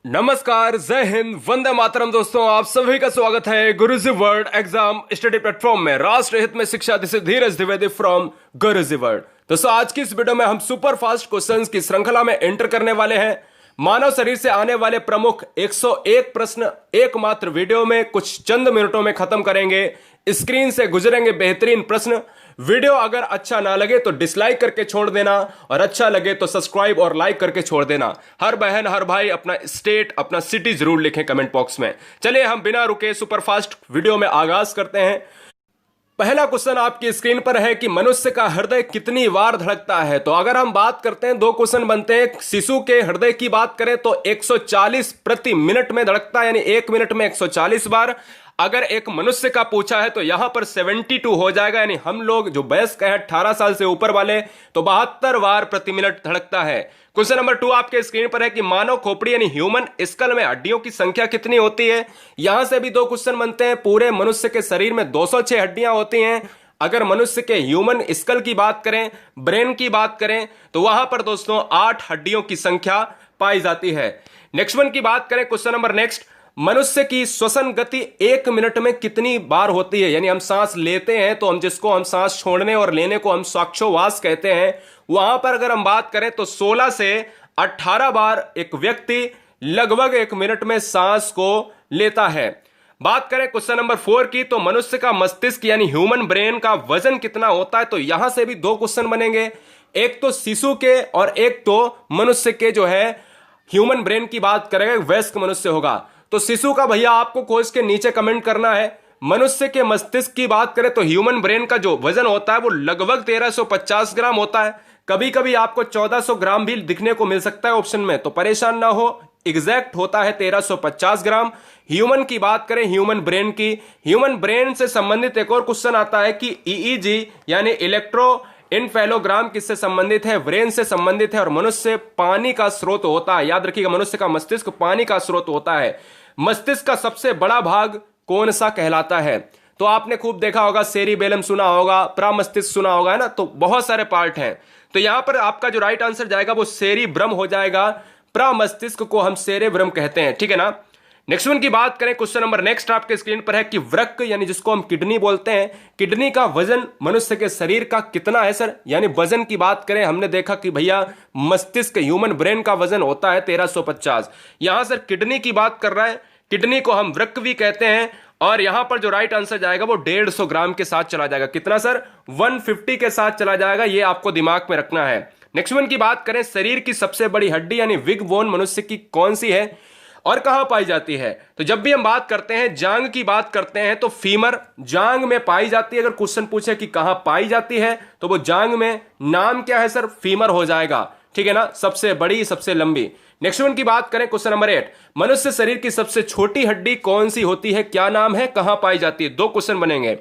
नमस्कार, जय हिंद, वंदे मातरम। दोस्तों, आप सभी का स्वागत है गुरुजी वर्ल्ड एग्जाम स्टडी प्लेटफॉर्म में। राष्ट्र हित में शिक्षा, this is Dheeraj Dwivedi from Guruji world. दोस्तों, आज की इस वीडियो में हम सुपर फास्ट क्वेश्चंस की श्रृंखला में एंटर करने वाले हैं। मानव शरीर से आने वाले प्रमुख 101 प्रश्न एकमात्र वीडियो में कुछ चंद मिनटों में खत्म करेंगे। स्क्रीन से गुजरेंगे बेहतरीन प्रश्न। वीडियो अगर अच्छा ना लगे तो डिसलाइक करके छोड़ देना, और अच्छा लगे तो सब्सक्राइब और लाइक करके छोड़ देना। हर बहन हर भाई अपना स्टेट अपना सिटी जरूर लिखें कमेंट बॉक्स में। चलिए हम बिना रुके सुपरफास्ट वीडियो में आगाज करते हैं। पहला क्वेश्चन आपकी स्क्रीन पर है कि मनुष्य का हृदय कितनी बार धड़कता है। तो अगर हम बात करते हैं, दो क्वेश्चन बनते हैं। शिशु के हृदय की बात करें तो 140 प्रति मिनट में धड़कता है, यानी 1 मिनट में 140 बार। अगर एक मनुष्य का पूछा है तो यहां पर 72 हो जाएगा, यानी हम लोग जो वयस्क है 18 साल से ऊपर वाले, तो 72 बार प्रति मिनट धड़कता है। क्वेश्चन नंबर 2 आपके स्क्रीन पर है कि मानव खोपड़ी यानी ह्यूमन स्कल में हड्डियों की संख्या कितनी होती है। यहां से भी दो क्वेश्चन बनते हैं। पूरे मनुष्य के शरीर में 206 हड्डियां होती हैं। अगर मनुष्य के ह्यूमन स्कल की बात करें, ब्रेन की बात करें, तो वहां पर दोस्तों 8 हड्डियों की संख्या पाई जाती है। नेक्स्ट वन की बात करें, क्वेश्चन नंबर नेक्स्ट, मनुष्य की श्वसन गति 1 मिनट में कितनी बार होती है। यानी हम सांस लेते हैं तो जिसको हम सांस छोड़ने और लेने को हम श्वासोच्छ्वास कहते हैं, वहां पर अगर हम बात करें तो 16 से 18 बार एक व्यक्ति लगभग 1 मिनट में सांस को लेता है। बात करें क्वेश्चन नंबर 4 की, तो मनुष्य का मस्तिष्क यानी ह्यूमन ब्रेन का वजन कितना होता है। तो यहां से भी दो क्वेश्चन बनेंगे, एक तो शिशु के और एक तो मनुष्य के जो है ह्यूमन ब्रेन की बात करेंगे, वयस्क मनुष्य होगा। तो शिशु का भैया आपको कोर्स के नीचे कमेंट करना है। मनुष्य के मस्तिष्क की बात करें तो ह्यूमन ब्रेन का जो वजन होता है वो लगभग 1350 ग्राम होता है। कभी कभी आपको 1400 ग्राम भी दिखने को मिल सकता है ऑप्शन में, तो परेशान ना हो, एग्जैक्ट होता है 1350 ग्राम। ह्यूमन की बात करें, ह्यूमन ब्रेन की, ह्यूमन ब्रेन से संबंधित एक और क्वेश्चन आता है कि ईईजी यानी इलेक्ट्रो इनफेलोग्राम किससे संबंधित है, ब्रेन से संबंधित है। और मनुष्य पानी का स्रोत होता है, याद रखिएगा, मनुष्य का मस्तिष्क पानी का स्रोत होता है। मस्तिष्क का सबसे बड़ा भाग कौन सा कहलाता है। तो आपने खूब देखा होगा, सेरिबेलम सुना होगा, प्रामस्तिष्क सुना होगा, है ना। तो बहुत सारे पार्ट हैं, तो यहां पर आपका जो राइट आंसर जाएगा वो सेरिब्रम हो जाएगा। प्रामस्तिष्क को हम सेरेब्रम कहते हैं, ठीक है ना। नेक्स्ट वन की बात करें, क्वेश्चन नंबर नेक्स्ट आपके स्क्रीन पर है कि वृक्क यानी जिसको हम किडनी बोलते हैं, किडनी का वजन मनुष्य के शरीर का कितना है सर। यानी वजन की बात करें, हमने देखा कि भैया मस्तिष्क ह्यूमन ब्रेन का वजन होता है 1350। यहां सर किडनी की बात कर रहा है, किडनी को हम वृक्क भी कहते हैं। और यहां पर जो राइट आंसर जाएगा वो 150 ग्राम के साथ चला जाएगा। कितना सर, 150 के साथ चला जाएगा, ये आपको दिमाग में रखना है। नेक्स्ट वन की बात करें, शरीर की सबसे बड़ी हड्डी यानी बिग बोन मनुष्य की कौन सी है और कहां पाई जाती है। तो जब भी हम बात करते हैं, जांग की बात करते हैं, तो फीमर जांग में पाई जाती है। अगर क्वेश्चन पूछे कि कहां पाई जाती है तो वो जांग में, नाम क्या है सर, फीमर हो जाएगा, ठीक है ना, सबसे बड़ी सबसे लंबी। नेक्स्ट वन की बात करें, क्वेश्चन नंबर 8, मनुष्य शरीर की सबसे छोटी हड्डी कौन सी होती है, क्या नाम है, कहां पाई जाती है। दो क्वेश्चन बनेंगे।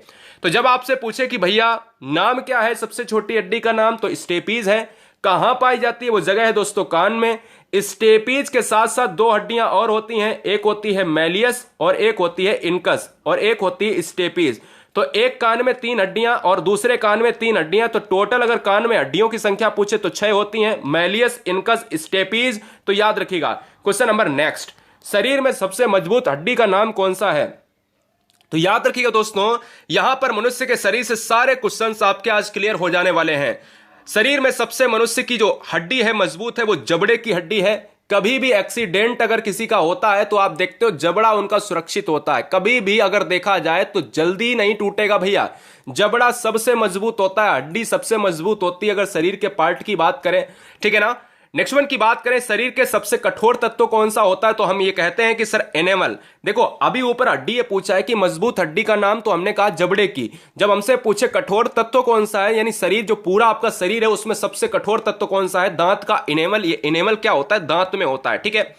तो जब आपसे पूछे कि भैया नाम क्या है सबसे छोटी हड्डी का नाम, तो स्टेपीज है। कहां पाई जाती है, वो जगह है दोस्तों कान में। स्टेपीज के साथ साथ दो हड्डियां और होती हैं, एक होती है मैलियस और एक होती है इनकस और एक होती है स्टेपीज। तो एक कान में 3 हड्डियां और दूसरे कान में 3 हड्डियां, तो टोटल अगर कान में हड्डियों की संख्या पूछे तो 6 होती हैं, मैलियस, इनकस, स्टेपीज। तो याद रखिएगा। क्वेश्चन नंबर नेक्स्ट, शरीर में सबसे मजबूत हड्डी का नाम कौन सा है। तो याद रखिएगा दोस्तों, यहां पर मनुष्य के शरीर से सारे क्वेश्चंस आपके आज क्लियर हो जाने वाले हैं। शरीर में सबसे मनुष्य की जो हड्डी है मजबूत है वो जबड़े की हड्डी है। कभी भी एक्सीडेंट अगर किसी का होता है तो आप देखते हो जबड़ा उनका सुरक्षित होता है। कभी भी अगर देखा जाए तो जल्दी नहीं टूटेगा भैया, जबड़ा सबसे मजबूत होता है, हड्डी सबसे मजबूत होती है अगर शरीर के पार्ट की बात करें, ठीक है ना। नेक्स्ट वन की बात करें, शरीर के सबसे कठोर तत्व कौन सा होता है, तो हम ये कहते हैं कि सर एनेमल। देखो अभी ऊपर हड्डी ये पूछा है कि मजबूत हड्डी का नाम, तो हमने कहा जबड़े की। जब हमसे पूछे कठोर तत्व कौन सा है, यानी शरीर जो पूरा आपका शरीर है उसमें सबसे कठोर तत्व कौन सा है, दांत का इनेमल। ये इनेमल क्या होता है, दांत में होता है, ठीक है।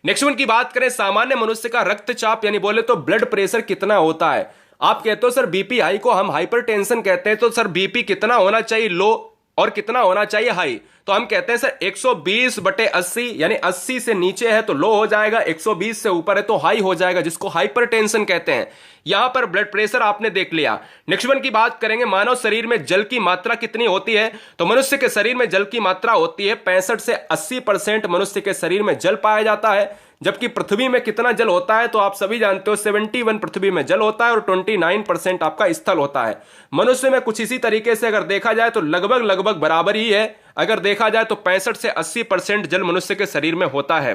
नेक्स्ट वन की बात करें, सामान्य मनुष्य का रक्तचाप यानी बोले तो ब्लड प्रेशर कितना होता है। आप कहते हो सर बीपी हाई को हम हाइपरटेंशन कहते हैं, तो सर बीपी कितना होना चाहिए, लो, और कितना होना चाहिए, हाई। तो हम कहते हैं सर 120/80 यानी 80 से नीचे है तो लो हो जाएगा, 120 से ऊपर है तो हाई हो जाएगा, जिसको हाइपरटेंशन कहते हैं। यहां पर ब्लड प्रेशर आपने देख लिया। नेक्स्ट वन की बात करेंगे, मानव शरीर में जल की मात्रा कितनी होती है? तो मनुष्य के शरीर में जल की मात्रा होती है 65 से 80% मनुष्य के शरीर में जल पाया जाता है। जबकि पृथ्वी में कितना जल होता है? तो आप सभी जानते हो 71 पृथ्वी में जल होता है और 29% आपका स्थल होता है। मनुष्य में कुछ इसी तरीके से अगर देखा जाए तो लगभग लगभग बराबर ही है। अगर देखा जाए तो 65 से 80% जल मनुष्य के शरीर में होता है।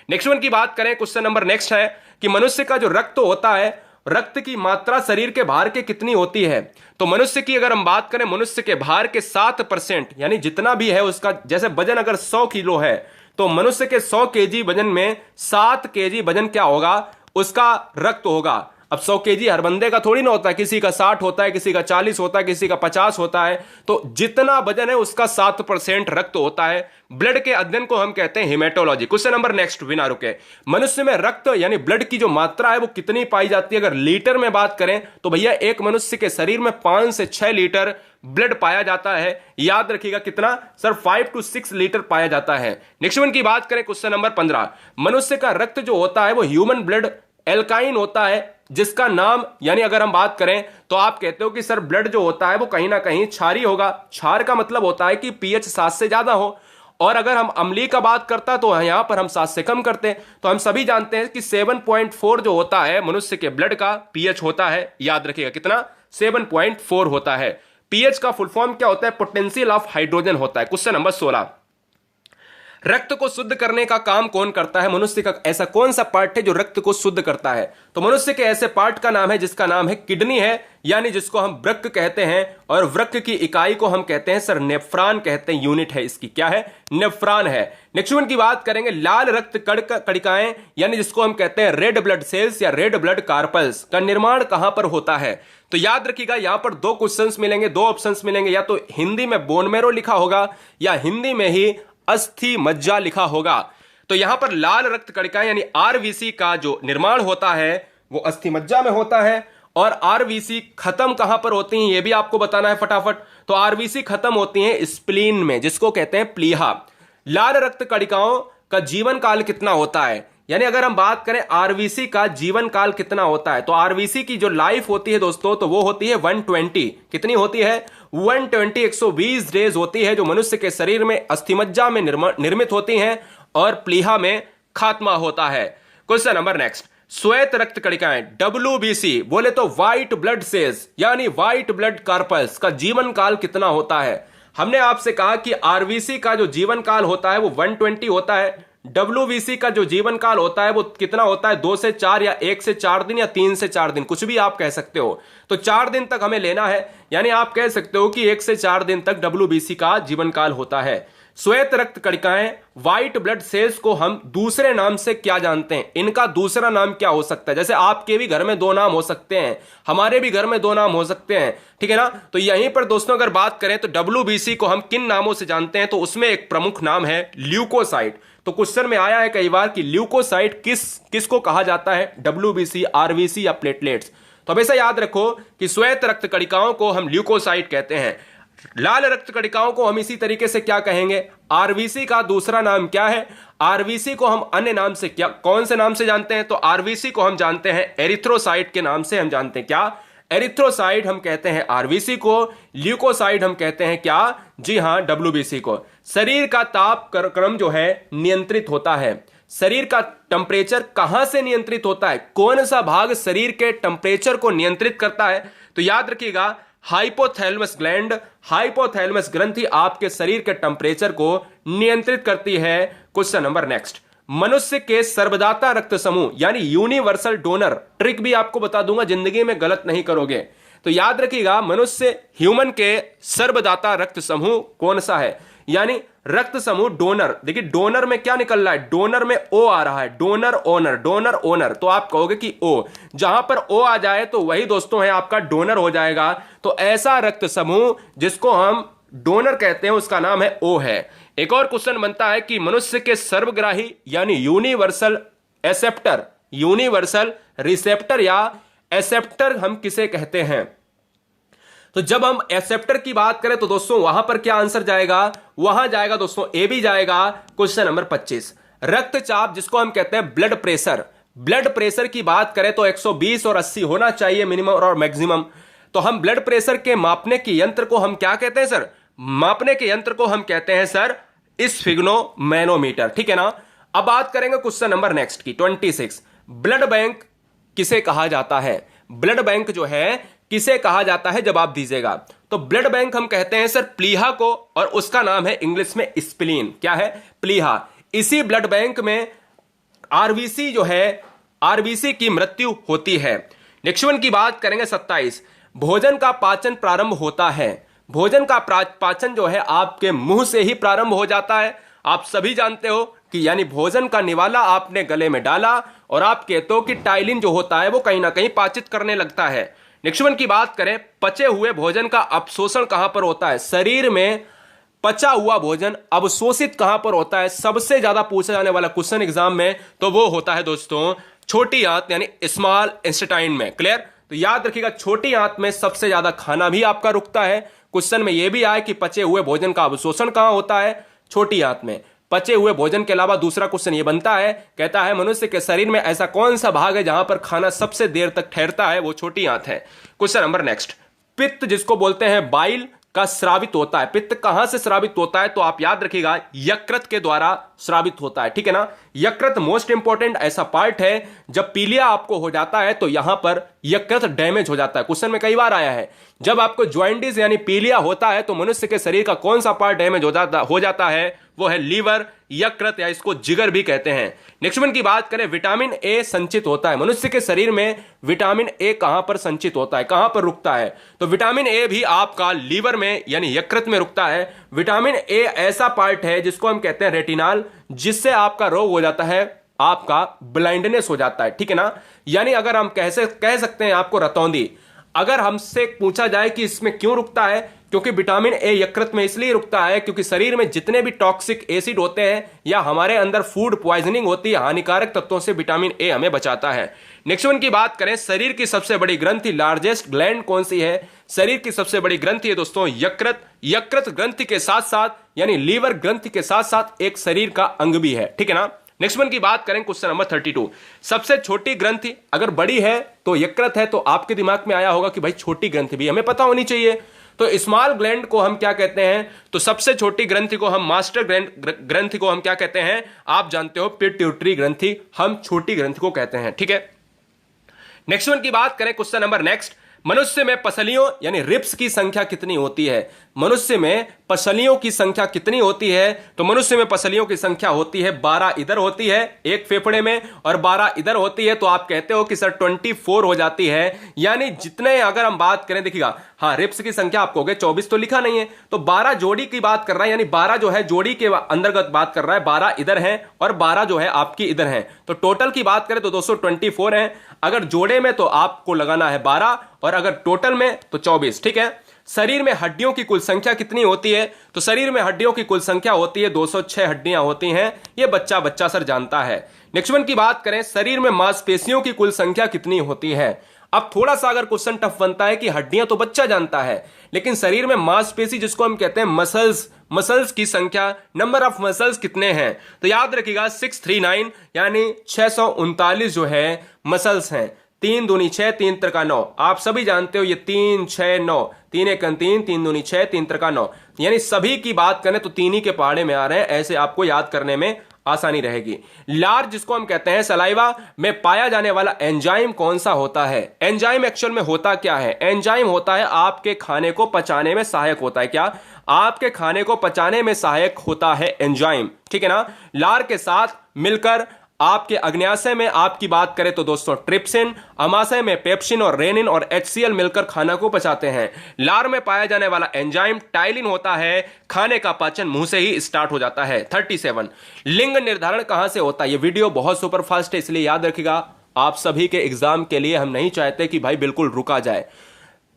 नेक्स्ट वन की बात करें, क्वेश्चन नंबर नेक्स्ट है कि मनुष्य का जो रक्त होता है, रक्त की मात्रा शरीर के भार के कितनी होती है? तो मनुष्य की अगर हम बात करें, मनुष्य के भार के 7% यानी जितना भी है उसका, जैसे वजन अगर 100 किलो है तो मनुष्य के 100 केजी वजन में 7 केजी वजन क्या होगा? उसका रक्त होगा। अब 100 केजी हर बंदे का थोड़ी ना होता है, किसी का 60 होता है, किसी का 40 होता है, किसी का 50 होता है। तो जितना वजन है उसका 7% रक्त होता है। ब्लड के अध्ययन को हम कहते हैं हिमेटोलॉजी। क्वेश्चन नंबर नेक्स्ट, बिना रुके, मनुष्य में रक्त यानी ब्लड की जो मात्रा है वो कितनी पाई जाती है? अगर लीटर में बात करें तो भैया एक मनुष्य के शरीर में 5 से 6 लीटर ब्लड पाया जाता है। याद रखिएगा कितना सर? 5 to 6 लीटर पाया जाता है। नेक्स्ट वन की बात करें, क्वेश्चन नंबर 15, मनुष्य का रक्त जो होता है वो ह्यूमन ब्लड एल्काइन होता है, जिसका नाम, यानी अगर हम बात करें तो आप कहते हो कि सर ब्लड जो होता है वो कहीं ना कहीं क्षारी होगा। क्षार का मतलब होता है कि पीएच 7 से ज्यादा हो, और अगर हम अम्लीय का बात करता तो यहां पर हम 7 से कम करते हैं। तो हम सभी जानते हैं कि 7.4 जो होता है मनुष्य के ब्लड का पीएच होता है। याद रखिएगा कितना? 7.4 होता है। पीएच का फुल फॉर्म क्या होता है? पोटेंशियल ऑफ हाइड्रोजन होता है। क्वेश्चन नंबर 16, रक्त को शुद्ध करने का काम कौन करता है? मनुष्य का ऐसा कौन सा पार्ट है जो रक्त को शुद्ध करता है? तो मनुष्य के ऐसे पार्ट का नाम है जिसका नाम है किडनी है, यानी जिसको हम वृक्क कहते हैं। और वृक्क की इकाई को हम कहते हैं सर नेफ्रॉन कहते हैं, यूनिट है इसकी, क्या है? नेफ्रॉन है। नेक्स्ट वन की बात करेंगे, लाल रक्त कणिकाएं यानी जिसको हम कहते हैं रेड ब्लड सेल्स या रेड ब्लड कार्पल्स का निर्माण कहां पर होता है? तो याद रखिएगा यहां पर दो क्वेश्चंस मिलेंगे, दो ऑप्शंस मिलेंगे, या तो हिंदी में बोन मैरो लिखा होगा या हिंदी में ही अस्थि मज्जा लिखा होगा। तो यहां पर लाल रक्त कणिकाएं यानी आरबीसी का जो निर्माण होता है वो अस्थि मज्जा में होता है। और आरबीसी खत्म कहां पर होती हैं ये भी आपको बताना है फटाफट। तो आरबीसी खत्म होती हैं स्प्लीन में, जिसको कहते हैं प्लीहा। लाल रक्त कणिकाओं का जीवन काल कितना होता है? यानी अगर हम बात करें आरबीसी का जीवन काल कितना होता है, तो आरबीसी की जो लाइफ होती है दोस्तों तो वो होती है 120। कितनी होती है? 120, 120 डेज होती है, जो मनुष्य के शरीर में अस्थिमज्जा में निर्मित होती हैं और प्लीहा में खात्मा होता है। क्वेश्चन नंबर नेक्स्ट, श्वेत रक्त कणिकाएं डब्ल्यूबीसी बोले तो व्हाइट ब्लड सेल्स यानी व्हाइट ब्लड कार्पल्स का जीवन काल कितना होता है? हमने आपसे कहा कि आरबीसी का जो जीवन काल होता है वो 120 होता है। डब्ल्यूबीसी का जो जीवन काल होता है वो कितना होता है? 2 से 4 या 1 से 4 दिन या 3 से 4 दिन, कुछ भी आप कह सकते हो। तो 4 दिन तक हमें लेना है, यानी आप कह सकते हो कि 1 से 4 दिन तक डब्ल्यूबीसी का जीवन काल होता है। श्वेत रक्त कणिकाएं व्हाइट ब्लड सेल्स को हम दूसरे नाम से क्या जानते हैं? इनका दूसरा नाम क्या हो सकता है? जैसे आपके भी घर में 2 नाम हो सकते हैं, हमारे भी घर में 2 नाम हो सकते हैं, ठीक है ना? तो यहीं पर दोस्तों अगर बात करें तो डब्ल्यूबीसी को हम किन नामों से जानते हैं? तो उसमें एक प्रमुख नाम है ल्यूकोसाइट। तो क्वेश्चन में आया है कई बार कि ल्यूकोसाइट किसको कहा जाता है? डब्ल्यूबीसी, आरबीसी या प्लेटलेट्स। तो हमेशा याद रखो कि श्वेत रक्त कणिकाओं को हम ल्यूकोसाइट कहते हैं। लाल रक्त कणिकाओं को हम इसी तरीके से क्या कहेंगे? आरबीसी का दूसरा नाम क्या है? आरबीसी को हम अन्य नाम से क्या, कौन से नाम से जानते हैं? तो आरबीसी को हम जानते हैं एरिथ्रोसाइट के नाम से हम जानते हैं। क्या? एरिथ्रोसाइट हम कहते हैं आरबीसी को, ल्यूकोसाइट हम कहते हैं क्या? जी हां, डब्ल्यूबीसी को। शरीर का ताप क्रम जो है नियंत्रित होता है। शरीर का टेम्परेचर कहां से नियंत्रित होता है? कौन सा भाग शरीर के टेम्परेचर को नियंत्रित करता है? तो याद रखिएगा हाइपोथैलेमस ग्लैंड, हाइपोथैलेमस ग्रंथि आपके शरीर के टेम्परेचर को नियंत्रित करती है। क्वेश्चन नंबर नेक्स्ट, मनुष्य के सर्वदाता रक्त समूह यानी यूनिवर्सल डोनर, ट्रिक भी आपको बता दूंगा, जिंदगी में गलत नहीं करोगे। तो याद रखिएगा मनुष्य ह्यूमन के सर्वदाता रक्त समूह कौन सा है? यानी रक्त समूह डोनर। देखिए डोनर में क्या निकल रहा है? डोनर में ओ आ रहा है, डोनर ओनर, डोनर ओनर। तो आप कहोगे कि ओ, जहां पर ओ आ जाए तो वही दोस्तों है आपका डोनर हो जाएगा। तो ऐसा रक्त समूह जिसको हम डोनर कहते हैं उसका नाम है ओ है। एक और क्वेश्चन बनता है कि मनुष्य के सर्वग्राही यानी यूनिवर्सल एसेप्टर, यूनिवर्सल रिसेप्टर या एसेप्टर हम किसे कहते हैं? तो जब हम एक्सेप्टर की बात करें तो दोस्तों वहां पर क्या आंसर जाएगा, वहां जाएगा दोस्तों ए भी जाएगा। क्वेश्चन नंबर 25, रक्तचाप जिसको हम कहते हैं ब्लड प्रेशर, ब्लड प्रेशर की बात करें तो 120 और 80 होना चाहिए मिनिमम और मैक्सिमम। तो हम ब्लड प्रेशर के मापने के यंत्र को हम क्या कहते हैं सर, मापने के यंत्र को हम कहते हैं सर स्फिग्नोमैनोमीटर, ठीक है ना। अब बात करेंगे क्वेश्चन नंबर नेक्स्ट की 26, ब्लड बैंक किसे कहा जाता है, ब्लड बैंक जो है किसे कहा जाता है जवाब दीजिएगा। तो ब्लड बैंक हम कहते हैं सर प्लीहा को, और उसका नाम है इंग्लिश में स्प्लीन, क्या है, प्लीहा। इसी ब्लड बैंक में आरबीसी जो है, आरबीसी की मृत्यु होती है। नेक्स्ट वन की बात करेंगे 27, भोजन का पाचन प्रारंभ होता है, भोजन का पाचन जो है आपके मुंह से ही प्रारंभ हो जाता है। आप सभी जानते हो कि यानी भोजन का निवाला आपने गले में डाला और आप कहते हो कि टाइलिन जो होता है वो कहीं ना कहीं पाचित करने लगता है। नेक्स्ट वन की बात करें, पचे हुए भोजन का अवशोषण कहां पर होता है, शरीर में पचा हुआ भोजन अवशोषित कहां पर होता है, सबसे ज्यादा पूछा जाने वाला क्वेश्चन एग्जाम में, तो वो होता है दोस्तों छोटी आंत यानी स्मॉल इंटेस्टाइन में। क्लियर, तो याद रखिएगा छोटी आंत में सबसे ज्यादा खाना भी आपका रुकता है। क्वेश्चन में यह भी आए कि पचे हुए भोजन का अवशोषण कहां होता है, छोटी आंत में। पचे हुए भोजन के अलावा दूसरा क्वेश्चन ये बनता है, कहता है मनुष्य के शरीर में ऐसा कौन सा भाग है जहां पर खाना सबसे देर तक ठहरता है, वो छोटी आंत है। क्वेश्चन नंबर नेक्स्ट, पित्त जिसको बोलते हैं बाइल का स्रावित होता है, पित्त कहां से स्रावित होता है, तो आप याद रखिएगा यकृत के द्वारा स्रावित होता है, ठीक है ना। यकृत मोस्ट इंपॉर्टेंट ऐसा पार्ट है, जब पीलिया आपको हो जाता है तो यहां पर यकृत डैमेज हो जाता है। क्वेश्चन में कई बार आया है, जब आपको ज्वाइंटिस यानी पीलिया होता है तो मनुष्य के शरीर का कौन सा पार्ट डैमेज हो जाता है, वो है लीवर, यकृत या इसको जिगर भी कहते हैं। नेक्स्ट वन की बात करें, विटामिन ए संचित होता है, मनुष्य के शरीर में विटामिन ए कहां पर संचित होता है, कहां पर रुकता है, तो विटामिन ए भी आपका लीवर में यानी यकृत में रुकता है। विटामिन ए ऐसा पार्ट है जिसको हम कहते हैं रेटिनाल, जिससे आपका रोग हो जाता है, आपका ब्लाइंडनेस हो जाता है, ठीक है ना। यानी अगर हम कह सकते हैं आपको रतौंधी। अगर हमसे पूछा जाए कि इसमें क्यों रुकता है, क्योंकि विटामिन ए यकृत में इसलिए रुकता है क्योंकि शरीर में जितने भी टॉक्सिक एसिड होते हैं या हमारे अंदर फूड पॉइजनिंग होती है, हानिकारक तत्वों से विटामिन ए हमें बचाता है। नेक्स्ट वन की बात करें, शरीर की सबसे बड़ी ग्रंथि, लार्जेस्ट ग्लैंड कौन सी है, शरीर की सबसे बड़ी ग्रंथि है दोस्तों यकृत। यकृत ग्रंथि के साथ साथ यानी लीवर ग्रंथि के साथ साथ एक शरीर का अंग भी है, ठीक है ना। नेक्स्ट वन की बात करें, क्वेश्चन नंबर 32, सबसे छोटी ग्रंथि अगर बड़ी है तो यकृत है, तो आपके दिमाग में आया होगा कि भाई छोटी ग्रंथि भी हमें पता होनी चाहिए। तो स्मॉल ग्लैंड को हम क्या कहते हैं, तो सबसे छोटी ग्रंथि को हम मास्टर ग्रंथि को हम क्या कहते हैं, आप जानते हो पिट्यूटरी ग्रंथि, हम छोटी ग्रंथि को कहते हैं, ठीक है। नेक्स्ट वन की बात करें, क्वेश्चन नंबर नेक्स्ट, मनुष्य में पसलियों यानी रिब्स की संख्या कितनी होती है, मनुष्य में पसलियों की संख्या कितनी होती है, तो मनुष्य में पसलियों की संख्या होती है 12 इधर होती है एक फेफड़े में और 12 इधर होती है, तो आप कहते हो कि सर 24 हो जाती है। यानी जितने अगर हम बात करें, देखिएगा हाँ रिब्स की संख्या आपको 24 तो लिखा नहीं है, तो 12 जोड़ी की बात कर रहा है, यानी 12 जो है जोड़ी के अंतर्गत बात कर रहा है, 12 इधर है और 12 जो है आपकी इधर है, तो टोटल की बात करें तो दोस्तों 24 है। अगर जोड़े में तो आपको लगाना है 12 और अगर टोटल में तो 24, ठीक है। शरीर में हड्डियों की कुल संख्या कितनी होती है, तो शरीर में हड्डियों की कुल संख्या होती है 206 हड्डियां होती हैं, ये बच्चा सर जानता है। नेक्स्ट वन की बात करें, शरीर में मांसपेशियों की कुल संख्या कितनी होती है। अब थोड़ा सा अगर क्वेश्चन टफ बनता है कि हड्डियां तो बच्चा जानता है, लेकिन शरीर में मांसपेशी जिसको हम कहते हैं मसल्स की संख्या, नंबर ऑफ मसल्स कितने हैं, तो याद रखिएगा 639 यानी 639 जो है मसल्स हैं। 3 दूनी 6, 3 त्रिका 9, आप सभी जानते हो ये 3 6 9, 3 एक 3, 3 दूनी 6, 3 त्रिका 9, यानी सभी की बात करें तो 3 ही के पहाड़े में आ रहे हैं, ऐसे आपको याद करने में आसानी रहेगी। लार जिसको हम कहते हैं सलाइवा में पाया जाने वाला एंजाइम कौन सा होता है, एंजाइम एक्चुअल में होता क्या है, एंजाइम होता है आपके खाने को पचाने में सहायक होता है, क्या आपके खाने को पचाने में सहायक होता है एंजाइम, ठीक है ना। लार के साथ मिलकर आपके अग्न्याशय में आपकी बात करें तो दोस्तों ट्रिप्सिन, अमाशय में पेप्सिन और रेनिन और HCl मिलकर खाना को पचाते हैं। लार में पाया जाने वाला एंजाइम टाइलिन होता है, खाने का पाचन मुंह से ही स्टार्ट हो जाता है। 37 लिंग निर्धारण कहां से होता है, ये वीडियो बहुत सुपर फास्ट है इसलिए याद रखिएगा, आप सभी के एग्जाम के लिए हम नहीं चाहते कि भाई बिल्कुल रुका जाए,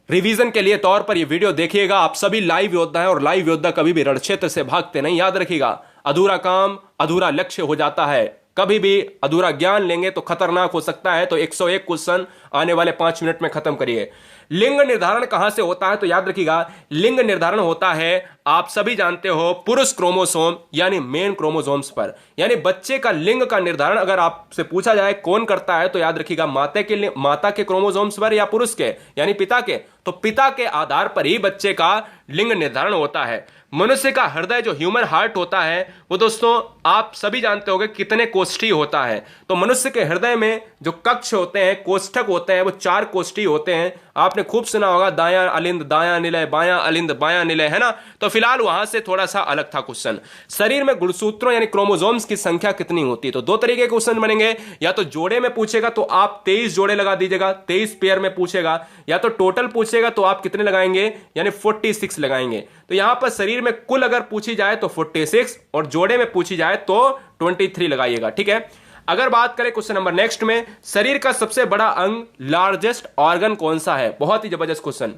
रिवीजन के लिए तौर पर ये वीडियो देखिएगा। आप सभी लाइव योद्धा हैं और लाइव योद्धा कभी भी रणक्षेत्र से भागते नहीं, याद रखिएगा अधूरा काम अधूरा लक्ष्य हो जाता है, कभी भी अधूरा ज्ञान लेंगे तो खतरनाक हो सकता है। तो 101 क्वेश्चन आने वाले 5 मिनट में खत्म करिए। लिंग निर्धारण कहां से होता है? तो याद रखिएगा, लिंग निर्धारण होता है, आप सभी जानते हो, पुरुष क्रोमोसोम यानी मेन क्रोमोसोम्स पर। यानी बच्चे का लिंग का निर्धारण अगर आपसे पूछा जाए कौन करता है, तो याद रखिएगा माता के क्रोमोसोम्स पर या पुरुष के यानी पिता के। तो पिता के आधार पर ही बच्चे का लिंग निर्धारण होता है। मनुष्य का हृदय जो ह्यूमन हार्ट होता है वो दोस्तों आप सभी जानते होंगे कितने कोष्ठी होता है। तो मनुष्य के हृदय में जो कक्ष होते हैं, कोष्ठक होते हैं, वो 4 कोष्ठी होते हैं। आपने खूब सुना होगा दायां अलिंद दायां निलय, बायां अलिंद बायां निलय, है ना। तो फिलहाल वहां से थोड़ा सा अलग था क्वेश्चन। शरीर में गुणसूत्रों यानी क्रोमोसोम्स की संख्या कितनी होती है? तो 2 तरीके के क्वेश्चन बनेंगे, या तो जोड़े में पूछेगा तो आप 23 जोड़े लगा दीजिएगा, 23 पेयर में पूछेगा, या तो टोटल पूछेगा तो आप कितने लगाएंगे यानी 46 लगाएंगे। तो यहां पर शरीर में कुल अगर पूछी जाए तो 46 और जोड़े में पूछी जाए तो 23 लगाइएगा, ठीक है। अगर बात करें क्वेश्चन नंबर नेक्स्ट में, शरीर का सबसे बड़ा अंग लार्जेस्ट ऑर्गन कौन सा है? बहुत ही जबरदस्त क्वेश्चन।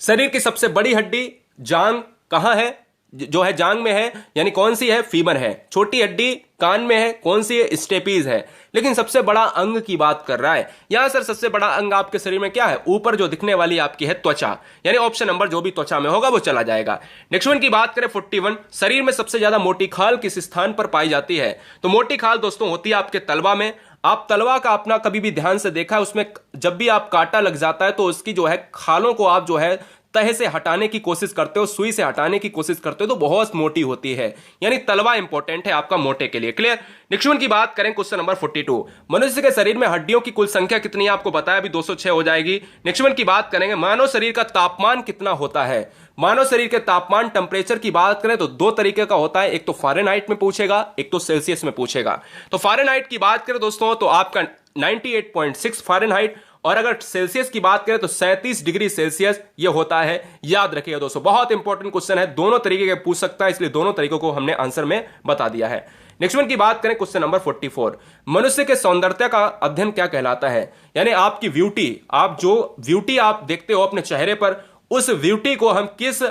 शरीर की सबसे बड़ी हड्डी जांग कहां है? जो है जांग में है, यानी कौन सी है? फीमर है। छोटी हड्डी कान में है, कौन सी है? स्टेपीज है। लेकिन सबसे बड़ा अंग की बात कर रहा है यहां सर। सबसे बड़ा अंग आपके शरीर में क्या है? ऊपर जो दिखने वाली आपकी है त्वचा, यानी ऑप्शन नंबर जो भी त्वचा में होगा वो चला जाएगा। नेक्स्ट वन की बात करें 41, शरीर में सबसे ज्यादा मोटी खाल किस स्थान पर पाई जाती है? तो मोटी खाल दोस्तों होती है आपके तलवा में। आप तलवा का अपना कभी भी ध्यान से देखा है, उसमें जब भी आप कांटा लग जाता है तो उसकी जो है खालों को आप जो है तह से हटाने की कोशिश करते हो, सुई से हटाने की कोशिश करते हो, तो बहुत मोटी होती है। यानी तलवा इंपॉर्टेंट है आपका मोटे के लिए। क्लियर। नेक्स्ट वन की बात करें क्वेश्चन नंबर 42, मनुष्य के शरीर में हड्डियों की कुल संख्या कितनी है? आपको बताया अभी 206 हो जाएगी। नेक्स्ट वन की बात करेंगे, मानव शरीर का तापमान कितना होता है? मानव शरीर के तापमान टेम्परेचर की बात करें तो 2 तरीके का होता है, एक तो फ़ारेनहाइट में पूछेगा, एक तो सेल्सियस में पूछेगा। तो फ़ारेनहाइट की बात करें दोस्तों तो आपका 98.6 फ़ारेनहाइट, और अगर सेल्सियस की बात करें तो 37 डिग्री सेल्सियस ये होता है। याद रखिएगा दोस्तों, बहुत इंपॉर्टेंट क्वेश्चन है, दोनों तरीके के पूछ सकता है, इसलिए दोनों तरीकों को हमने आंसर में बता दिया है। नेक्स्ट वन की बात करें क्वेश्चन नंबर 44, मनुष्य के सौंदर्य का अध्ययन क्या कहलाता है? यानी आपकी ब्यूटी, आप जो ब्यूटी आप देखते हो अपने चेहरे पर, उस ब्यूटी को हम किस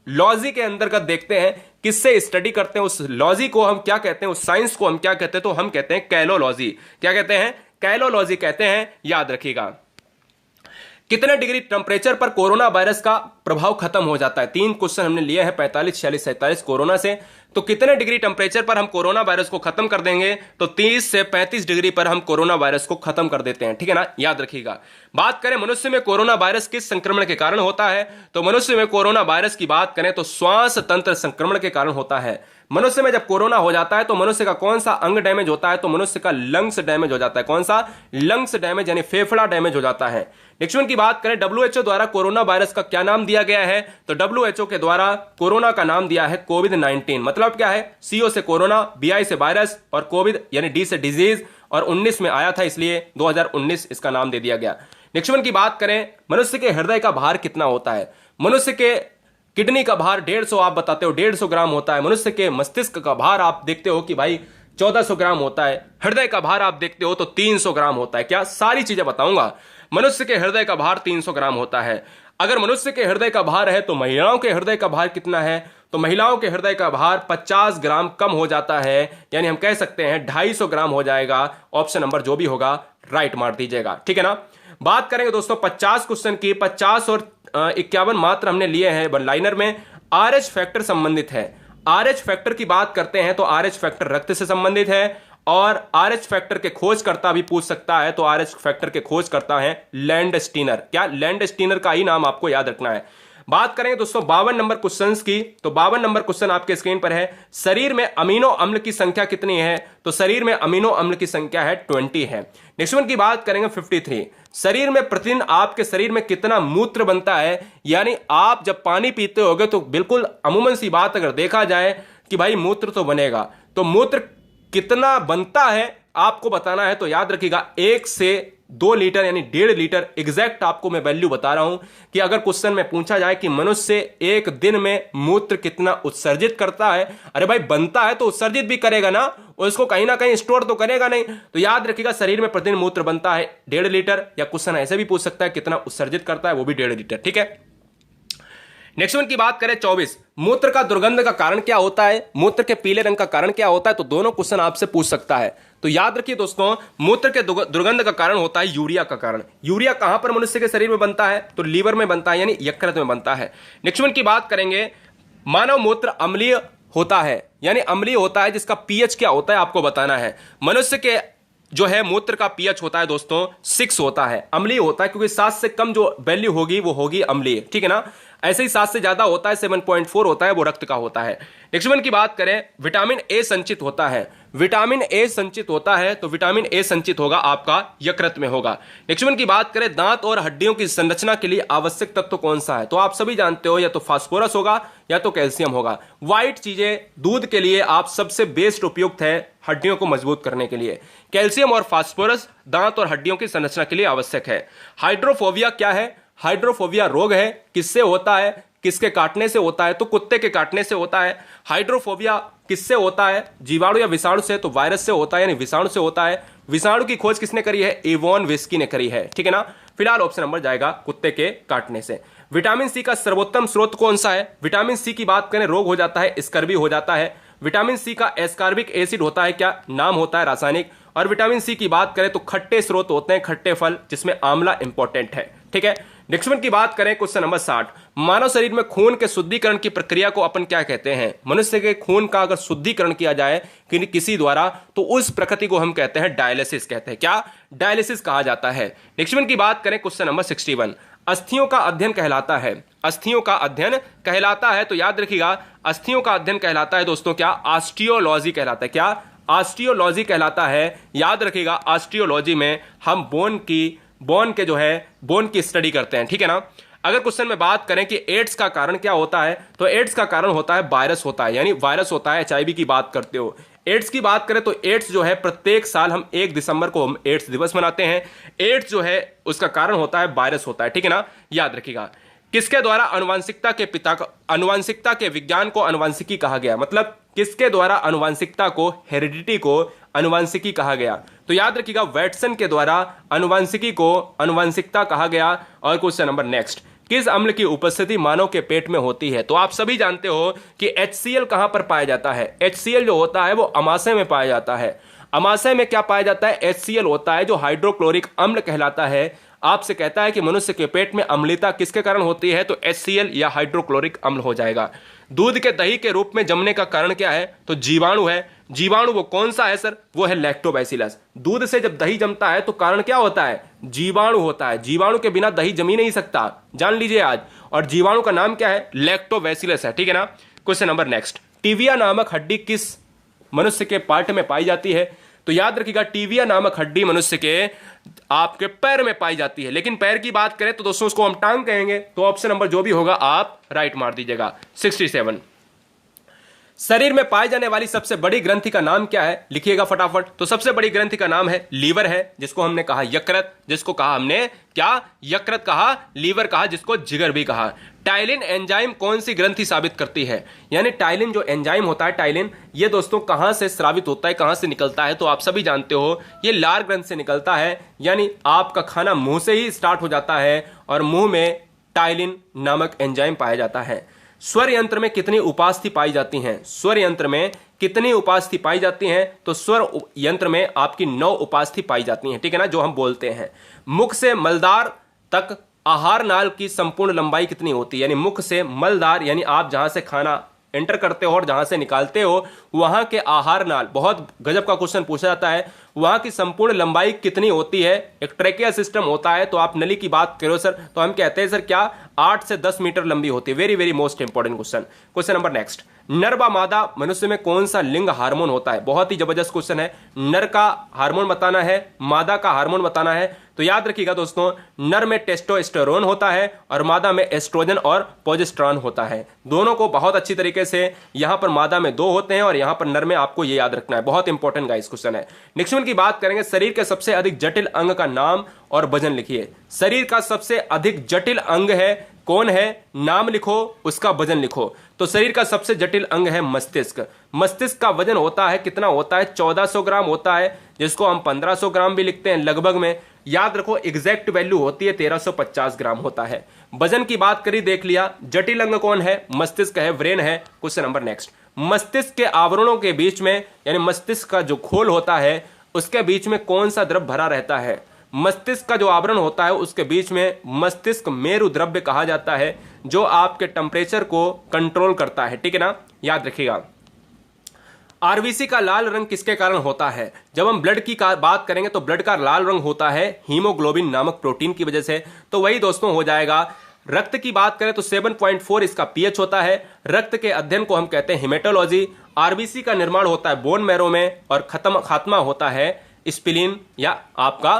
लॉजी के अंतर्गत देखते हैं, किससे स्टडी करते हैं? उस लॉजी को हम क्या कहते हैं? उस साइंस को हम क्या कहते हैं? तो हम कहते हैं कैलोलॉजी। क्या कहते हैं? कैलोलॉजी कहते हैं। याद रखिएगा। कितने डिग्री टेम्परेचर पर कोरोना वायरस का प्रभाव खत्म हो जाता है? 3 क्वेश्चन हमने लिए हैं, 45, 46, 47 कोरोना से। तो कितने डिग्री टेम्परेचर पर हम कोरोना वायरस को खत्म कर देंगे? तो 30 से 35 डिग्री पर हम कोरोना वायरस को खत्म कर देते हैं, ठीक है ना। याद रखिएगा। बात करें मनुष्य में कोरोना वायरस किस संक्रमण के कारण होता है? तो मनुष्य में कोरोना वायरस की बात करें तो श्वास तंत्र संक्रमण के कारण होता है। मनुष्य में जब कोरोना हो जाता है तो मनुष्य का कौन सा अंग डैमेज होता है? तो मनुष्य का लंग्स डैमेज हो जाता है। कौन सा? लंग्स डैमेज, यानी फेफड़ा डैमेज हो जाता है। नेक्स्ट वन की बात करें, WHO द्वारा कोरोना वायरस का क्या नाम दिया गया है? तो WHO के द्वारा कोरोना का नाम दिया है कोविड-19। मतलब क्या है? CO से कोरोना, BI से वायरस और कोविड यानी D से डिजीज, और 19 में आया था इसलिए 2019 इसका नाम दे दिया गया। नेक्स्ट वन की बात करें, मनुष्य के हृदय का भार कितना होता है? मनुष्य के किडनी का भार 150, आप बताते हो 150 ग्राम होता है। मनुष्य के मस्तिष्क का भार आप देखते हो कि भाई 1400 ग्राम होता है। हृदय का भार आप देखते हो तो 300 ग्राम होता है। क्या? सारी चीजें बताऊंगा। मनुष्य के हृदय का भार 300 ग्राम होता है। अगर मनुष्य के हृदय का भार है तो महिलाओं के हृदय का भार कितना है? तो महिलाओं के हृदय का भार 50 ग्राम कम हो जाता है, यानी हम कह सकते हैं 250 ग्राम हो जाएगा। ऑप्शन नंबर जो भी होगा राइट मार दीजिएगा, ठीक है ना। बात करेंगे दोस्तों 50 क्वेश्चन की, 50 और 51 मात्र हमने लिए हैं वन लाइनर में। RH फैक्टर संबंधित है। RH फैक्टर की बात करते हैं तो RH फैक्टर रक्त से संबंधित है, और RH फैक्टर के खोजकर्ता भी पूछ सकता है। तो RH फैक्टर के खोजकर्ता है लैंडस्टीनर। क्या? लैंडस्टीनर का ही नाम आपको याद रखना है। बात करेंगे दोस्तों 52 नंबर क्वेश्चंस की, तो 52 नंबर क्वेश्चन आपके स्क्रीन पर है, शरीर में अमीनो अम्ल की संख्या कितनी है? तो शरीर में अमीनो अम्ल की संख्या है 20 है। नेक्स्ट वन की बात करेंगे 53, शरीर में प्रतिदिन आपके शरीर में कितना मूत्र बनता है? यानी आप जब पानी पीते होगे तो बिल्कुल अमूमन सी बात अगर देखा जाए कि भाई मूत्र तो बनेगा, तो मूत्र कितना बनता है आपको बताना है। तो याद रखिएगा 1 से 2 लीटर यानी 1.5 लीटर। एग्जैक्ट आपको मैं वैल्यू बता रहा हूं कि अगर क्वेश्चन में पूछा जाए कि मनुष्य एक दिन में मूत्र कितना उत्सर्जित करता है, अरे भाई बनता है तो उत्सर्जित भी करेगा ना, और इसको कहीं ना कहीं स्टोर तो करेगा नहीं। तो याद रखिएगा शरीर में प्रतिदिन मूत्र बनता है 1.5 लीटर, या क्वेश्चन ऐसे भी पूछ सकता है कितना उत्सर्जित करता है, वो भी 1.5 लीटर, ठीक है। नेक्स्ट वन की बात करें 24, मूत्र का दुर्गंध का कारण क्या होता है, मूत्र के पीले रंग का कारण क्या होता है। तो दोनों क्वेश्चन आपसे पूछ सकता है। तो याद रखिए दोस्तों, मूत्र के दुर्गंध का कारण होता है यूरिया का कारण। यूरिया कहां पर मनुष्य के शरीर में बनता है, तो लीवर में बनता है, यानी यकृत में बनता है। नेक्स्ट वन की बात करेंगे, मानव मूत्र अम्लीय होता है, यानी अम्लीय होता है, जिसका पीएच क्या होता है आपको बताना है। मनुष्य के जो है मूत्र का पीएच होता है दोस्तों 6 होता है, अम्लीय होता है, क्योंकि 7 से कम जो वैल्यू होगी वो होगी अम्लीय, ठीक है ना। ऐसे ही 7 से ज्यादा होता है 7.4 होता है, वो रक्त का होता है। नेक्स्ट वन की बात करें, विटामिन ए संचित होता है। विटामिन ए संचित होता है, तो विटामिन ए संचित होगा आपका यकृत में होगा। नेक्स्ट वन की बात करें, दांत और हड्डियों की संरचना के लिए आवश्यक तत्व कौन सा है। तो आप सभी जानते हो, या तो फास्फोरस होगा या तो कैल्शियम होगा। व्हाइट चीजें दूध के लिए आप सबसे बेस्ट उपयुक्त है हड्डियों को मजबूत करने के लिए। कैल्शियम और फास्फोरस दांत और हड्डियों की संरचना के लिए आवश्यक है। हाइड्रोफोबिया क्या है, हाइड्रोफोबिया रोग है, किससे होता है, किसके काटने से होता है, तो कुत्ते के काटने से होता है। हाइड्रोफोबिया किससे होता है, जीवाणु या विषाणु से, तो वायरस से होता है, यानी विषाणु से होता है। विषाणु की खोज किसने करी है, इवॉन विस्की ने करी है, ठीक है ना। फिलहाल ऑप्शन नंबर जाएगा कुत्ते के काटने से। विटामिन सी का सर्वोत्तम स्रोत कौन सा है। विटामिन सी की बात करें, रोग हो जाता है, स्कर्वी हो जाता है। विटामिन सी का एस्कॉर्बिक एसिड होता है, क्या नाम होता है रासायनिक। और विटामिन सी की बात करें तो खट्टे स्रोत होते हैं, खट्टे फल, जिसमें आंवला इंपॉर्टेंट है, ठीक है। नेक्स्ट वन की बात करें, क्वेश्चन नंबर 60, मानव शरीर में खून के शुद्धिकरण की प्रक्रिया को अपन क्या कहते हैं। मनुष्य के खून का अगर शुद्धिकरण किया जाए किसी द्वारा, तो उस प्रकृति को हम कहते हैं डायलिसिस कहते हैं, क्या डायलिसिस कहा जाता है। नेक्स्ट वन की बात करें, क्वेश्चन नंबर 61, अस्थियों का अध्ययन कहलाता है। अस्थियों का अध्ययन कहलाता है, तो याद रखिएगा, अस्थियों का अध्ययन कहलाता है दोस्तों क्या, ऑस्टियोलॉजी कहलाता है, क्या ऑस्टियोलॉजी कहलाता है। याद रखिएगा, ऑस्टियोलॉजी में हम बोन की स्टडी करते हैं, ठीक है ना। अगर क्वेश्चन में बात करें कि एड्स का कारण क्या होता है, तो एड्स का कारण होता है वायरस होता है, यानी वायरस होता है। एचआईवी की बात करते हो, एड्स की बात करें तो एड्स जो है प्रत्येक साल हम 1 दिसंबर को हम एड्स दिवस मनाते हैं। एड्स जो है उसका कारण होता है वायरस होता है, ठीक है ना, याद रखिएगा। किसके द्वारा अनुवांशिकता के विज्ञान को अनुवांशिकी कहा गया, मतलब किसके द्वारा अनुवांशिकता को, हेरिडिटी को अनुवांशिकी कहा गया। तो याद रखिएगा, वैटसन के द्वारा अनुवांशिकी को अनुवांशिकता कहा गया। और क्वेश्चन नंबर नेक्स्ट, किस अम्ल की उपस्थिति मानव के पेट में होती है। तो आप सभी जानते हो कि HCl कहां पर पाया जाता है। HCl जो होता है वो अमाशय में पाया जाता है। अमाशय में क्या पाया जाता है, HCl होता है, जो हाइड्रोक्लोरिक अम्ल कहलाता है। आपसे कहता है कि मनुष्य के पेट में अम्लता किसके कारण होती है, तो HCl या हाइड्रोक्लोरिक अम्ल हो जाएगा। दूध के दही के रूप में जमने का कारण क्या है, तो जीवाणु है। जीवाणु वो कौन सा है सर, वो है लैक्टोबैसिलस। दूध से जब दही जमता है तो कारण क्या होता है, जीवाणु होता है। जीवाणु के बिना दही जमी नहीं सकता, जान लीजिए आज। और जीवाणु का नाम क्या है, लैक्टोबैसिलस है, ठीक है ना। क्वेश्चन नंबर नेक्स्ट, टिबिया नामक हड्डी किस मनुष्य के पार्ट में पाई जाती है। तो याद रखिएगा, टिबिया नामक हड्डी मनुष्य के आपके पैर में पाई जाती है। लेकिन पैर की बात करें तो दोस्तों उसको हम टांग कहेंगे। तो ऑप्शन नंबर जो भी होगा आप राइट मार दीजिएगा। 67, शरीर में पाई जाने वाली सबसे बड़ी ग्रंथि का नाम क्या है, लिखिएगा फटाफट। तो सबसे बड़ी ग्रंथि का नाम है लीवर है, जिसको हमने कहा यकृत, जिसको कहा हमने क्या, यकृत कहा, लीवर कहा, जिसको जिगर भी कहा। टाइलिन एंजाइम कौन सी ग्रंथि साबित करती है, यानी टाइलिन जो एंजाइम होता है, टाइलिन, ये दोस्तों कहां से स्रावित होता है, कहां से निकलता है। तो आप सभी जानते हो ये लार ग्रंथ से निकलता है, यानी आपका खाना मुंह से ही स्टार्ट हो जाता है और मुंह में टाइलिन नामक एंजाइम पाया जाता है। स्वर यंत्र में कितनी उपास्थि पाई जाती हैं, स्वर यंत्र में कितनी उपास्थि पाई जाती हैं, तो स्वर यंत्र में आपकी 9 उपास्थि पाई जाती हैं, ठीक है ना, जो हम बोलते हैं। मुख से मलदार तक आहार नाल की संपूर्ण लंबाई कितनी होती है, यानी मुख से मलदार, यानी आप जहां से खाना एंटर करते हो और जहां से निकालते हो वहां के आहार नाल, बहुत गजब का क्वेश्चन पूछा जाता है, वहां की संपूर्ण लंबाई कितनी होती है। एक ट्रेकिया सिस्टम होता है, तो आप नली की बात करो सर, तो हम कहते हैं सर क्या, 8 से 10 मीटर लंबी होती है। Very very most important question. Question number next, नर व मादा मनुष्य में कौन सा लिंग हार्मोन होता है। बहुत ही जबरदस्त क्वेश्चन है। नर का हार्मोन बताना है, मादा का हार्मोन बताना है। तो याद रखिएगा दोस्तों, नर में टेस्टोस्टेरोन होता है और मादा में एस्ट्रोजन और प्रोजेस्टेरॉन होता है। दोनों को बहुत अच्छी तरीके से, यहां पर मादा में 2 होते हैं और यहां पर नर में, आपको ये याद रखना है, बहुत इंपॉर्टेंट गाइस क्वेश्चन है। नेक्स्ट वन की बात करेंगे, शरीर के सबसे अधिक जटिल अंग का नाम और वजन लिखिए। शरीर का सबसे अधिक जटिल अंग है, कौन है, नाम लिखो, उसका वजन लिखो। तो शरीर का सबसे जटिल अंग है मस्तिष्क। मस्तिष्क का वजन होता है, कितना होता है, 1400 ग्राम होता है, जिसको हम 1500 ग्राम भी लिखते हैं लगभग में। याद रखो एग्जैक्ट वैल्यू होती है 1350 ग्राम होता है। वजन की बात करी, देख लिया। जटिल अंग कौन है? मस्तिष्क है, ब्रेन है। क्वेश्चन नंबर नेक्स्ट, मस्तिष्क के आवरणों के बीच में यानी मस्तिष्क का जो खोल होता है उसके बीच में कौन सा द्रव भरा रहता है? मस्तिष्क का जो आवरण होता है उसके बीच में मस्तिष्क मेरु द्रव्य कहा जाता है, जो आपके टेम्परेचर को कंट्रोल करता है, ठीक है ना, याद रखिएगा। आरबीसी का लाल रंग किसके कारण होता है? जब हम ब्लड की बात करेंगे तो ब्लड का लाल रंग होता है हीमोग्लोबिन नामक प्रोटीन की वजह से, तो वही दोस्तों हो जाएगा। रक्त की बात करें तो 7.4 इसका पीएच होता है। रक्त के अध्ययन को हम कहते हैं हेमेटोलॉजी। आरबीसी का निर्माण होता है बोन मैरो में और खात्मा होता है स्प्लीन या आपका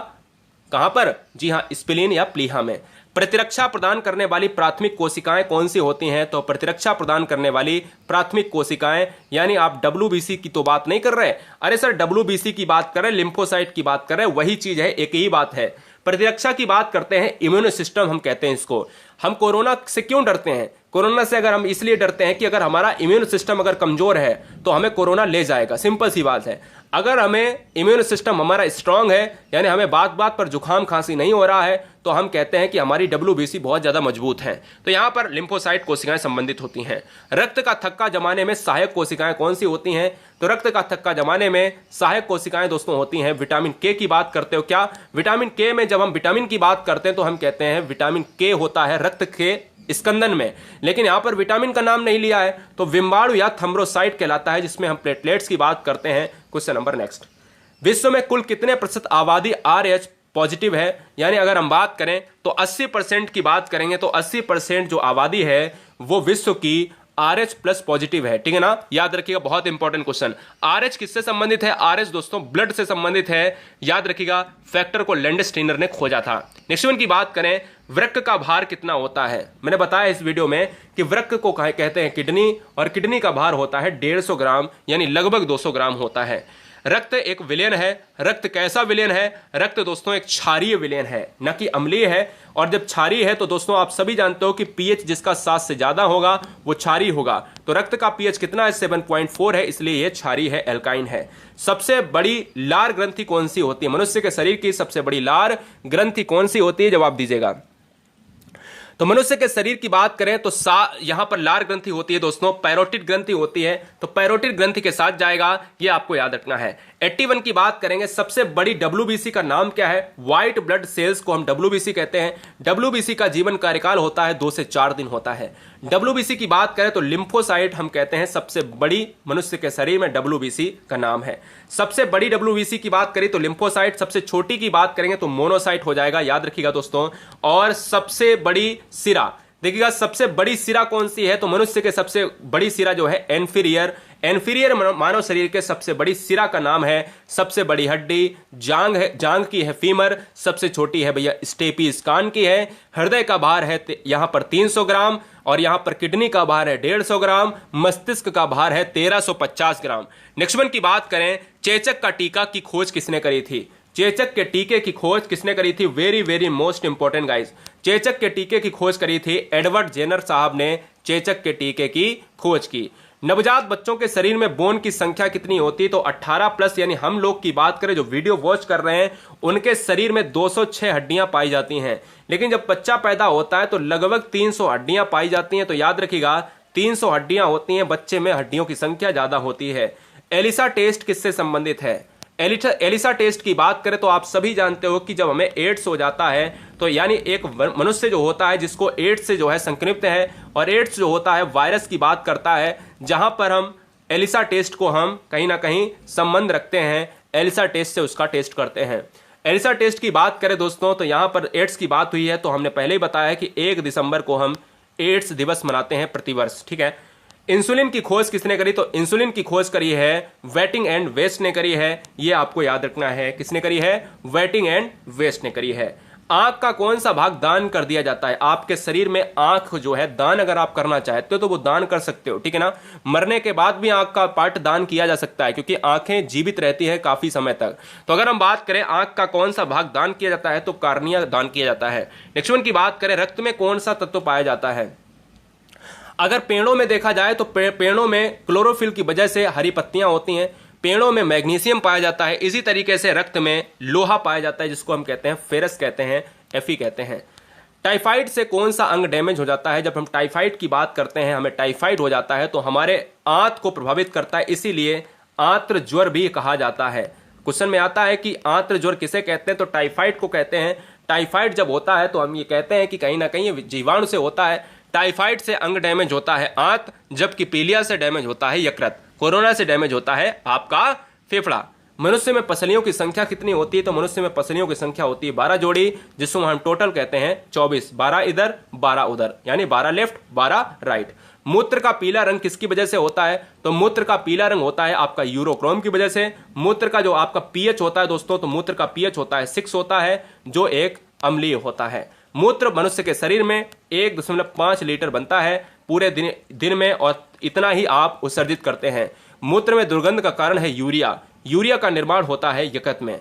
कहां पर? जी हां, स्प्लीन या प्लीहा में। प्रतिरक्षा प्रदान करने वाली प्राथमिक कोशिकाएं कौन सी होती हैं? तो प्रतिरक्षा प्रदान करने वाली प्राथमिक कोशिकाएं यानी आप डब्ल्यूबीसी की तो बात नहीं कर रहे, अरे सर डब्ल्यूबीसी की बात कर रहे, लिम्फोसाइट की बात कर रहे, वही चीज है, एक ही बात है। प्रतिरक्षा की बात करते हैं, इम्यून सिस्टम हम कहते हैं इसको। हम कोरोना से क्यों डरते हैं? कोरोना से अगर हम इसलिए डरते हैं कि अगर हमारा इम्यून सिस्टम अगर कमजोर है तो हमें कोरोना ले जाएगा, सिंपल सी बात है। अगर हमें इम्यून सिस्टम हमारा स्ट्रांग है यानी हमें बात बात पर जुकाम खांसी नहीं हो रहा है तो हम कहते हैं कि हमारी डब्ल्यूबीसी बहुत ज्यादा मजबूत है। तो यहां पर लिम्फोसाइट कोशिकाएं संबंधित होती हैं। रक्त का थक्का जमाने में सहायक कोशिकाएं कौन सी होती हैं? तो रक्त का थक्का जमाने में सहायक कोशिकाएं दोस्तों होती हैं विटामिन के की बात करते हो क्या? विटामिन के में जब हम विटामिन की बात करते हैं तो हम कहते हैं विटामिन के होता है रक्त के स्कंदन में, लेकिन यहां पर विटामिन का नाम नहीं लिया है तो विम्बाणु या थ्रोम्बोसाइट कहलाता है, जिसमें हम प्लेटलेट्स की बात करते हैं। क्वेश्चन नंबर नेक्स्ट, विश्व में कुल कितने प्रतिशत आबादी RH पॉजिटिव है? यानी अगर हम बात करें तो 80% की बात करेंगे तो 80% जो आबादी है वो विश्व की RH प्लस पॉजिटिव है, ठीक है ना, याद रखिएगा, बहुत इंपॉर्टेंट क्वेश्चन। RH किससे संबंधित है? RH दोस्तों ब्लड से संबंधित है, याद रखिएगा, फैक्टर को लैंडस्टीनर ने खोजा था। नेक्स्ट वन की बात करें, वृक्क का भार कितना होता है? मैंने बताया इस वीडियो में कि वृक्क को कहते हैं किडनी, और किडनी का भार होता है 150 ग्राम यानी लगभग 200 ग्राम होता है। रक्त एक विलेन है। रक्त कैसा विलेन है? रक्त दोस्तों एक क्षारीय विलेन है, न कि अम्लीय है। और जब क्षारीय है तो दोस्तों आप सभी जानते हो कि पीएच जिसका 7 से ज्यादा होगा वो क्षारीय होगा। तो रक्त का पीएच कितना है? 7.4 है, इसलिए ये क्षारीय है, एल्काइन है। सबसे बड़ी लार ग्रंथि कौन सी होती है? मनुष्य के शरीर की सबसे बड़ी लार ग्रंथि कौन सी होती है? जवाब दीजिएगा। तो मनुष्य के शरीर की बात करें तो यहां पर लार ग्रंथि होती है दोस्तों, पैरोटिड ग्रंथि होती है, तो पैरोटिड ग्रंथि के साथ जाएगा, ये आपको याद रखना है। 81 की बात करेंगे, सबसे बड़ी डब्ल्यूबीसी का नाम क्या है? व्हाइट ब्लड सेल्स को हम डब्ल्यूबीसी कहते हैं। डब्ल्यूबीसी का जीवन कार्यकाल होता है 2 से 4 दिन होता है। डब्ल्यूबीसी की बात करें तो लिम्फोसाइट हम कहते हैं सबसे बड़ी मनुष्य के शरीर में डब्ल्यूबीसी का नाम है। सबसे बड़ी डब्ल्यूबीसी की बात करें तो लिम्फोसाइट, सबसे छोटी की बात करेंगे तो मोनोसाइट हो जाएगा, याद रखिएगा दोस्तों। और सबसे बड़ी सिरा, देखिएगा सबसे बड़ी सिरा कौन सी है? तो मनुष्य के सबसे बड़ी सिरा जो है एनफीरियर मानव शरीर के सबसे बड़ी सिरा का नाम है, सबसे बड़ी हड्डी जांग है, जांग की है फीमर, सबसे छोटी है भैया स्टेपीज कान की है। हृदय का भार है यहां पर 300 ग्राम और यहां पर किडनी का भार है 150 ग्राम, मस्तिष्क का भार है 1350 ग्राम। नेक्स्ट वन की बात करें, चेचक का टीका की खोज किसने करी थी? चेचक के टीके की खोज किसने करी थी? Very very most important guys, चेचक के टीके की खोज करी थी एडवर्ड जेनर साहब ने चेचक के टीके की खोज की। नवजात बच्चों के शरीर में बोन की संख्या कितनी होती है? तो 18 प्लस, यानी हम लोग की बात करें जो वीडियो वॉच कर रहे हैं उनके शरीर में 206 हड्डियां पाई जाती हैं, लेकिन जब बच्चा पैदा होता है तो लगभग 300 हड्डियां पाई जाती हैं। तो याद रखिएगा 300 हड्डियां होती हैं, बच्चे में हड्डियों की संख्या ज्यादा होती है। एलिसा टेस्ट किससे संबंधित है? एलिसा टेस्ट की बात करें तो आप सभी जानते हो कि जब हमें एड्स हो जाता है तो यानी एक मनुष्य जो होता है जिसको एड्स से जो है संक्रमित है, और एड्स जो होता है वायरस की बात करता है, जहां पर हम एलिसा टेस्ट को हम कहीं ना कहीं संबंध रखते हैं, एलिसा टेस्ट से उसका टेस्ट करते हैं। एलिसा टेस्ट की बात करें दोस्तों तो यहां पर एड्स की बात हुई है, तो हमने पहले ही बताया कि 1 दिसंबर को हम एड्स दिवस मनाते हैं प्रतिवर्ष, ठीक है। इंसुलिन की खोज किसने करी? तो इंसुलिन की खोज करी है वेटिंग एंड वेस्ट ने करी है, ये आपको याद रखना है। किसने करी है? वेटिंग एंड वेस्ट ने करी है। आंख का कौन सा भाग दान कर दिया जाता है? आपके शरीर में आंख जो है दान अगर आप करना चाहते हो तो वो दान कर सकते हो, ठीक है ना। मरने के बाद भी आंख का पार्ट दान किया जा सकता है क्योंकि आंखें जीवित रहती है काफी समय तक। तो अगर हम बात करें आंख का कौन सा भाग दान किया जाता है तो कार्निया दान किया जाता है। नेक्स्ट वन की बात करें, रक्त में कौन सा तत्व पाया जाता है? अगर पेड़ों में देखा जाए तो पेड़ों में क्लोरोफिल की वजह से हरी पत्तियां होती हैं। पेड़ों में मैग्नीशियम पाया जाता है, इसी तरीके से रक्त में लोहा पाया जाता है जिसको हम कहते हैं फेरस कहते हैं, Fe कहते हैं। टाइफाइड से कौन सा अंग डैमेज हो जाता है? जब हम टाइफाइड की बात करते हैं, हमें टाइफाइड हो जाता है तो हमारे आंत को प्रभावित करता है, इसीलिए आंत्र ज्वर भी कहा जाता है। क्वेश्चन में आता है कि आंत्र ज्वर किसे कहते हैं, तो टाइफाइड को कहते हैं। टाइफाइड जब होता है तो हम ये कहते हैं कि कहीं ना कहीं जीवाणु से होता है। टाइफाइड से अंग डैमेज होता है आंत, जबकि पीलिया से डैमेज होता है यकृत। कोरोना से डैमेज होता है आपका फेफड़ा। मनुष्य में पसलियों की संख्या कितनी होती है? तो मनुष्य में पसलियों की संख्या होती है 12 जोड़ी, जिसको हम टोटल कहते हैं 24। 12 इधर 12 उधर, यानी 12 लेफ्ट 12 राइट। मूत्र का पीला रंग किसकी वजह से होता है? तो मूत्र का पीला रंग होता है आपका यूरोक्रोम की वजह से। मूत्र का जो आपका पीएच होता है दोस्तों, तो मूत्र का पीएच होता है 6 होता है, जो एक अम्लीय होता है। मूत्र मनुष्य के शरीर में 1.5 लीटर बनता है पूरे दिन में, और इतना ही आप उत्सर्जित करते हैं। मूत्र में दुर्गंध का कारण है यूरिया। यूरिया का निर्माण होता है यकृत में।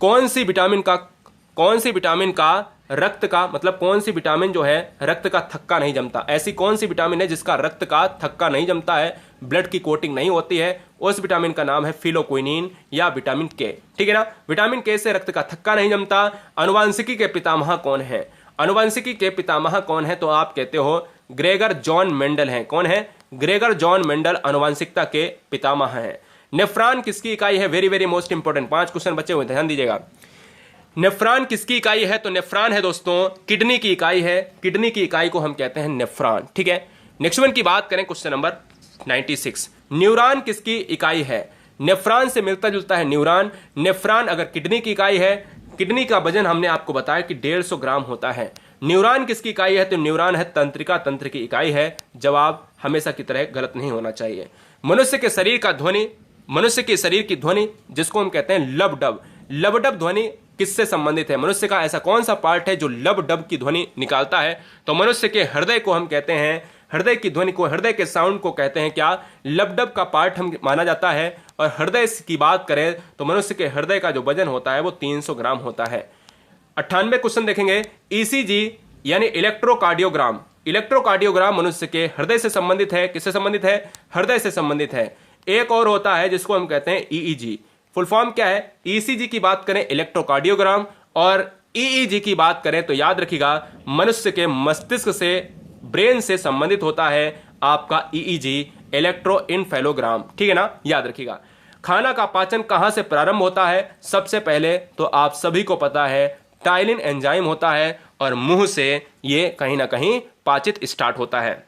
कौन सी विटामिन का रक्त का, मतलब कौन सी विटामिन जो है रक्त का थक्का नहीं जमता? ऐसी कौन सी विटामिन है जिसका रक्त का थक्का नहीं जमता है, ब्लड की कोटिंग नहीं होती है? उस विटामिन का नाम है फिलोक्विनिन या विटामिन के। ठीक है ना? विटामिन के से रक्त का थक्का नहीं जमता। अनुवांशिकी के पितामह कौन है? अनुवांशिकी के पितामह कौन है? तो आप कहते हो ग्रेगर जॉन मेंडल हैं। कौन है? ग्रेगर जॉन मेंडल अनुवांशिकता के पितामह हैं। नेफ्रॉन किसकी इकाई है? Very very most important, 5 question बचे हुए, ध्यान दीजिएगा। नेफ्रॉन किसकी इकाई है? तो नेफ्रॉन है दोस्तों किडनी की इकाई है। किडनी की इकाई को हम कहते हैं नेफ्रॉन। ठीक है, नेक्स्ट वन की बात करें, क्वेश्चन नंबर 96। न्यूरॉन किसकी इकाई है? नेफ्रॉन से मिलता जुलता है न्यूरॉन। नेफ्रॉन अगर किडनी की इकाई है, किडनी का वजन हमने आपको बताया कि 150 ग्राम होता है। न्यूरॉन किसकी इकाई है? तो न्यूरॉन है तंत्रिका तंत्र की इकाई है। जवाब हमेशा की तरह गलत नहीं होना चाहिए। मनुष्य के शरीर की ध्वनि जिसको हम कहते हैं लब डब, लब डब ध्वनि किससे संबंधित है? मनुष्य का ऐसा कौन सा पार्ट है जो लब डब की ध्वनि निकालता है? तो मनुष्य के हृदय को हम कहते हैं, हृदय की ध्वनि को, हृदय के साउंड को कहते हैं क्या? लब डब का पार्ट हम माना जाता है। और हृदय की बात करें तो मनुष्य के हृदय का जो वजन होता है वो 300 ग्राम होता है। 98 क्वेश्चन देखेंगे। ईसीजी यानी इलेक्ट्रोकार्डियोग्राम, इलेक्ट्रोकार्डियोग्राम मनुष्य के हृदय से संबंधित है। किससे संबंधित है? हृदय से संबंधित है। एक और होता है जिसको हम कहते हैं ईईजी। फुल फॉर्म क्या है? ईसीजी की बात करें इलेक्ट्रोकार्डियोग्राम, और ईईजी की बात करें तो याद रखिएगा मनुष्य के मस्तिष्क से, ब्रेन से संबंधित होता है आपका ईईजी, इलेक्ट्रोइनफेलोग्राम। ठीक है ना, याद रखिएगा। खाना का पाचन कहां से प्रारंभ होता है? सबसे पहले तो आप सभी को पता है टाइलिन एंजाइम होता है, और मुंह से ये कहीं ना कहीं पाचित स्टार्ट होता है।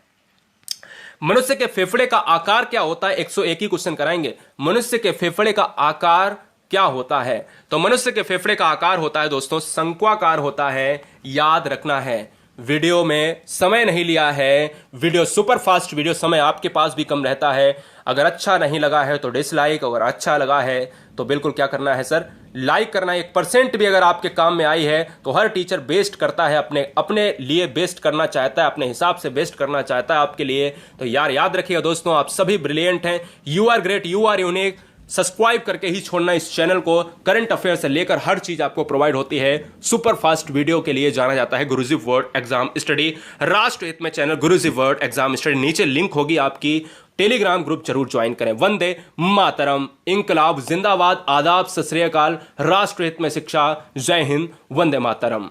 मनुष्य के फेफड़े का आकार क्या होता है? 101 ही क्वेश्चन कराएंगे। मनुष्य के फेफड़े का आकार क्या होता है? तो मनुष्य के फेफड़े का आकार होता है दोस्तों शंक्वाकार होता है। याद रखना है, वीडियो में समय नहीं लिया है, वीडियो सुपर फास्ट वीडियो, समय आपके पास भी कम रहता है। अगर अच्छा नहीं लगा है तो डिसलाइक, अगर अच्छा लगा है तो बिल्कुल क्या करना है सर, लाइक करना है। 1% भी अगर आपके काम में आई है तो हर टीचर बेस्ट करता है, अपने लिए बेस्ट करना चाहता है, अपने हिसाब से बेस्ट करना चाहता है आपके लिए। तो यार याद रखिएगा दोस्तों, आप सभी ब्रिलियंट हैं, you are great, you are unique. Subscribe करके ही छोड़ना इस चैनल को। करंट अफेयर से लेकर हर चीज आपको प्रोवाइड होती है। सुपर फास्ट वीडियो के लिए जाना जाता है गुरुजी वर्ड एग्जाम स्टडी। राष्ट्र हित में चैनल गुरुजी वर्ड एग्जाम स्टडी, नीचे लिंक होगी आपकी, टेलीग्राम ग्रुप जरूर ज्वाइन करें। वंदे मातरम, इंकलाब जिंदाबाद, आदाब, सत श्री अकाल, राष्ट्र हित में शिक्षा, जय हिंद, वंदे मातरम।